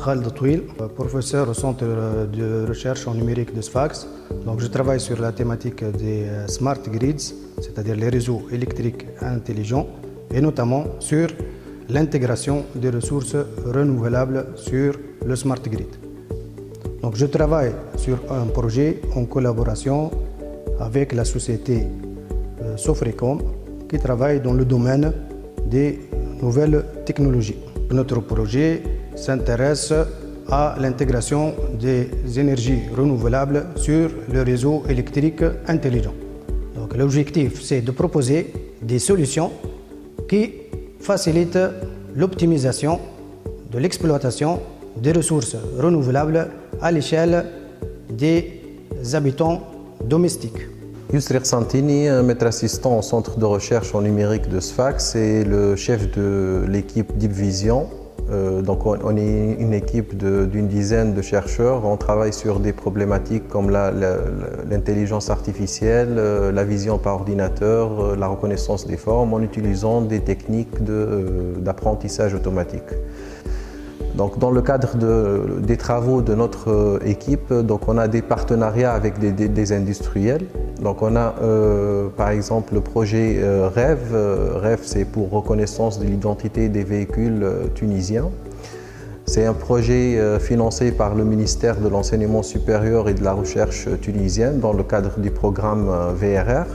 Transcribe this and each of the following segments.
Khaled Touil, professeur au centre de recherche en numérique de Sfax. Donc, je travaille sur la thématique des smart grids, c'est-à-dire les réseaux électriques intelligents, et notamment sur l'intégration des ressources renouvelables sur le smart grid. Donc, je travaille sur un projet en collaboration avec la société Sofrecom qui travaille dans le domaine des nouvelles technologies. Notre projet s'intéresse à l'intégration des énergies renouvelables sur le réseau électrique intelligent. Donc, l'objectif, c'est de proposer des solutions qui facilitent l'optimisation de l'exploitation des ressources renouvelables à l'échelle des habitants domestiques. Yusri Santini, maître assistant au centre de recherche en numérique de Sfax et le chef de l'équipe Deep Vision. Donc on est une équipe d'une dizaine de chercheurs. On travaille sur des problématiques comme l'intelligence artificielle, la vision par ordinateur, la reconnaissance des formes en utilisant des techniques d'apprentissage automatique. Donc, dans le cadre des travaux de notre équipe, donc on a des partenariats avec des industriels. Donc on a par exemple le projet REV. REV, c'est pour reconnaissance de l'identité des véhicules tunisiens. C'est un projet financé par le ministère de l'Enseignement supérieur et de la Recherche tunisienne dans le cadre du programme VRR.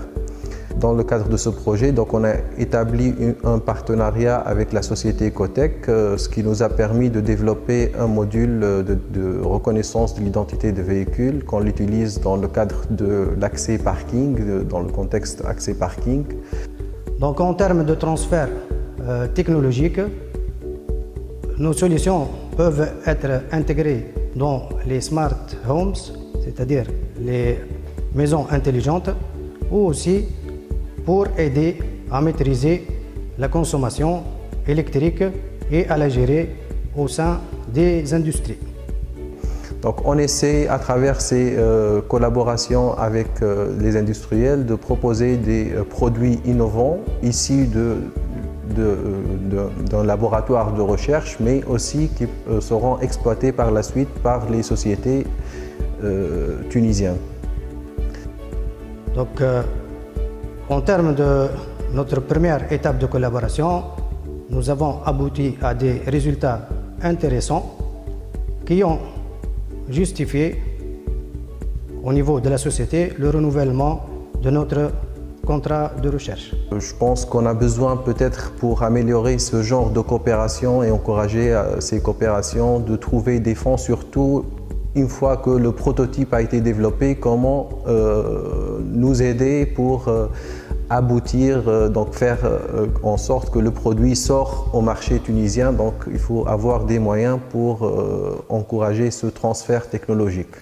Dans le cadre de ce projet, donc, on a établi un partenariat avec la société Ecotech, ce qui nous a permis de développer un module de reconnaissance de l'identité des véhicules qu'on utilise dans le cadre de l'accès parking, dans le contexte accès parking. Donc en termes de transfert technologique, nos solutions peuvent être intégrées dans les smart homes, c'est-à-dire les maisons intelligentes, ou aussi pour aider à maîtriser la consommation électrique et à la gérer au sein des industries. Donc on essaie à travers ces collaborations avec les industriels de proposer des produits innovants issus d'un laboratoire de recherche, mais aussi qui seront exploités par la suite par les sociétés tunisiennes. Donc, en termes de notre première étape de collaboration, nous avons abouti à des résultats intéressants qui ont justifié au niveau de la société le renouvellement de notre contrat de recherche. Je pense qu'on a besoin peut-être pour améliorer ce genre de coopération et encourager ces coopérations de trouver des fonds, surtout une fois que le prototype a été développé, comment nous aider pour aboutir, donc faire en sorte que le produit sort au marché tunisien. Donc il faut avoir des moyens pour encourager ce transfert technologique.